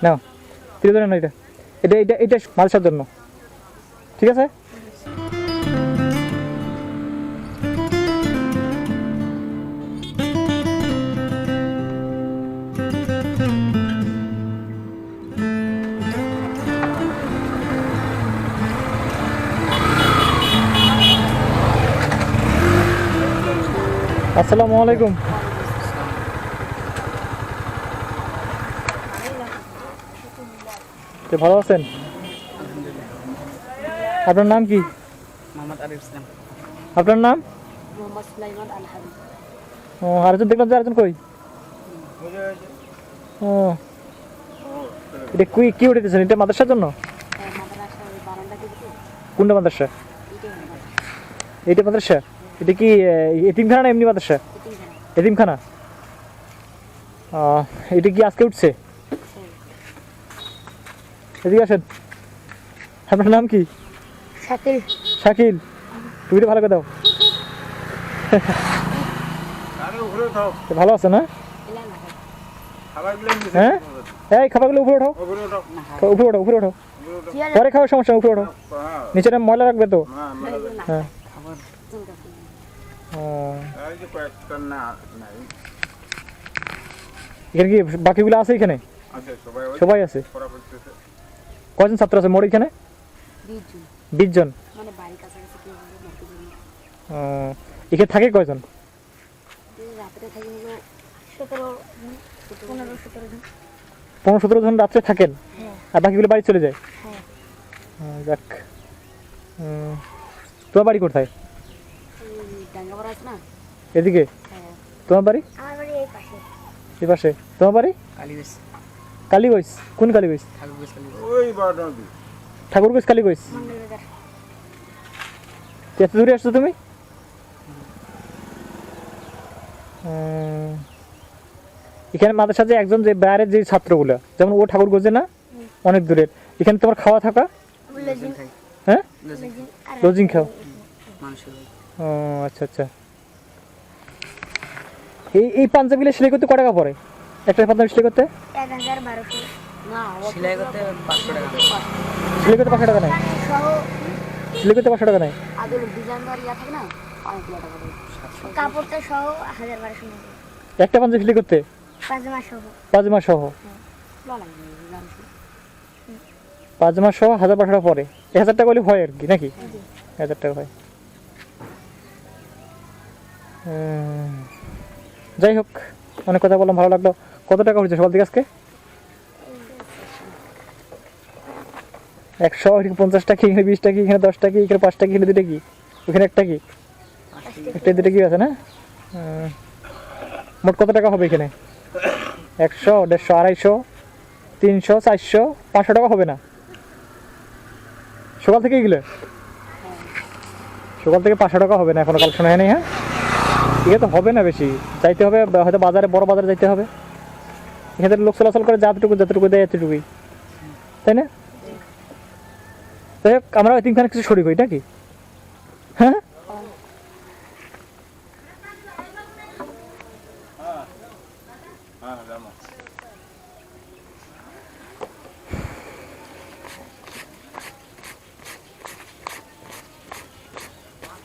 নাও, তুলে ধরে না, এটা এটা এটা এটা মাদ্রাসার জন্য, ঠিক আছে? আসসালামু আলাইকুম। ভালো আছেন? আপনার নাম কি? মোহাম্মদ আরিফ ইসলাম। আপনার নাম? মোহাম্মদ সুলাইমান আল হাবিব। ও, আরেকজন দেখলাম যে আরেকজন কই? ও, এটা কি উঠেছেন? এটা মাদ্রাসার জন্য? মাদ্রাসার বারান্দা কিন্তু কোনটা মাদ্রাসা? এটাই মাদ্রাসা। এইটা মাদ্রাসা? এটা কি এতিমখানা না এমনি মাদ্রাসা? এতিমখানা। এটা কি আজকে উঠছে? এদিকে আসেন। আপনার নাম কি? শাকিল। শাকিল, টুপিটা ভালো করে দাও। ভালো আছে না? হ্যাঁ, এই খাবারগুলো উপরে ওঠো, উপরে ওঠো, উপরে ওঠো, পরে খাওয়ার সমস্যা, উপরে ওঠো, নিচে ময়লা রাখবে তো। হ্যাঁ, এখানে কি বাকিগুলো আছে? এখানে সবাই আছে। কয়জন ছাত্র আছে মোট এখানে? 20 জন। মানে বাড়ির কাছাকাছি কেউ হবে এখানে থাকে কয়জন? রাত্রে থাকি হলো 15-17 জন। 15-17 জন রাত্রে থাকেন, আর বাকিগুলো বাড়ি চলে যায়। যাক, তোমার বাড়ি কোথায়? ডাঙ্গাপাড়া আছে না, এদিকে? তোমার বাড়ি? আমার বাড়ি এই পাশে। এই পাশে। তোমার বাড়ি? কালীগঞ্জ। কালীগঞ্জ? কোন কালীগঞ্জ? ঠাকুরগঞ্জ কালীগঞ্জ। ওই বাডাবি। ঠাকুরগঞ্জ কালীগঞ্জ। মন্ডলবাজার। এত দূরে আসছো তুমি? এখানে মাদ্রাসা যে একজন যে বাইরের যে ছাত্রগুলো, যেমন ও ঠাকুরগঞ্জে না, অনেক দূরের, এখানে তোমার খাওয়া থাকা? হ্যাঁ, লজিং খাও। ও আচ্ছা আচ্ছা। এই পাঞ্জাবিগুলো সেলাই করতে কত টাকা পড়ে? একটা পাঞ্জাবি সেলাই করতে? 1000-1200। না, সেলাই করতে 500 টাকা। সেলাই করতে 500 টাকা নেয়? সেলাই করতে 500 টাকা নেয়? আদল ডিজাইন আর ইয়া থাকে না, অনেকগুলো টাকা দেয়। কাপড়টা সহ 1000-1200 টাকা। একটা পাঞ্জাবি সেলাই করতে? পাজামা সহ। পাজামা সহ? পাজামা সহ 1000-1200 টাকা পড়ে। 1000 টাকা হলে হয় আর কি, নাকি? 1000 টাকা হয়। যাই হোক, অনেক কথা বললাম, ভালো লাগলো। কত টাকা হয়েছে সকাল থেকে আজকে? 100, 50 টাকা, এখানে 20 টাকা, এখানে 10 টাকা, এখানে 5 টাকা, এখানে 2 টাকা, ওখানে 1 টাকা, একটা 2 টাকা আছে না? মোট কত টাকা হবে এখানে? 100, 150, 250, 300, 400, 500 টাকা হবে না? সকাল থেকে এগুলো? সকাল থেকে 500 টাকা হবে না, এখনো কালেকশন হয় নাই। হ্যাঁ, এটা তো হবে না, বেশি যাইতে হবে হয়তো বাজারে, বড় বাজারে যাইতে হবে। এখানে লোক চলাচল করে যতটুকু দেয় এতটুকুই, তাই না? যাই হোক, আমরা এতিমখানা কিছু শরীর হই নাকি? হ্যাঁ,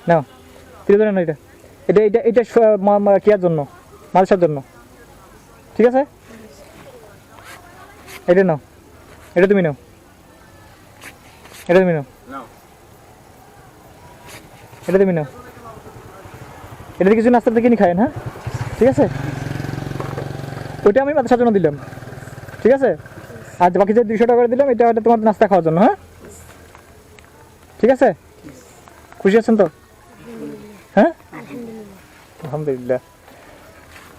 নাও, তুলে ধরে না, এটা এটা এটা এটা কিয়ার জন্য, মাদ্রাসার জন্য, ঠিক আছে? এটা নাও, এটা তুমি নাও, এটা তুমি নাও, এটা তুমি নাও, এটা কিছু নাস্তা থেকে কিনে খায় না? ঠিক আছে, ওইটা আমি মাদ্রাসার জন্য দিলাম, ঠিক আছে? আর বাকি যে 200 টাকা করে দিলাম, এটা তোমার নাস্তা খাওয়ার জন্য। হ্যাঁ, ঠিক আছে? খুশি আছেন তো? হ্যাঁ, আলহামদুলিল্লাহ।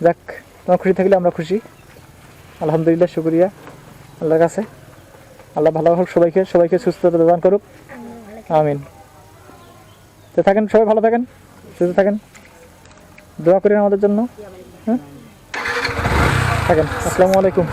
যাক, তোমার খুশি থাকলে আমরা খুশি। আলহামদুলিল্লাহ, শুকরিয়া আল্লাহর কাছে। আল্লাহ ভালো হোক, সবাইকে সুস্থতা দান করুক, আমিন। তো থাকেন, সবাই ভালো থাকেন, সুস্থ থাকেন, দোয়া করেন আমাদের জন্য। হ্যাঁ, থাকেন। আসসালামু আলাইকুম।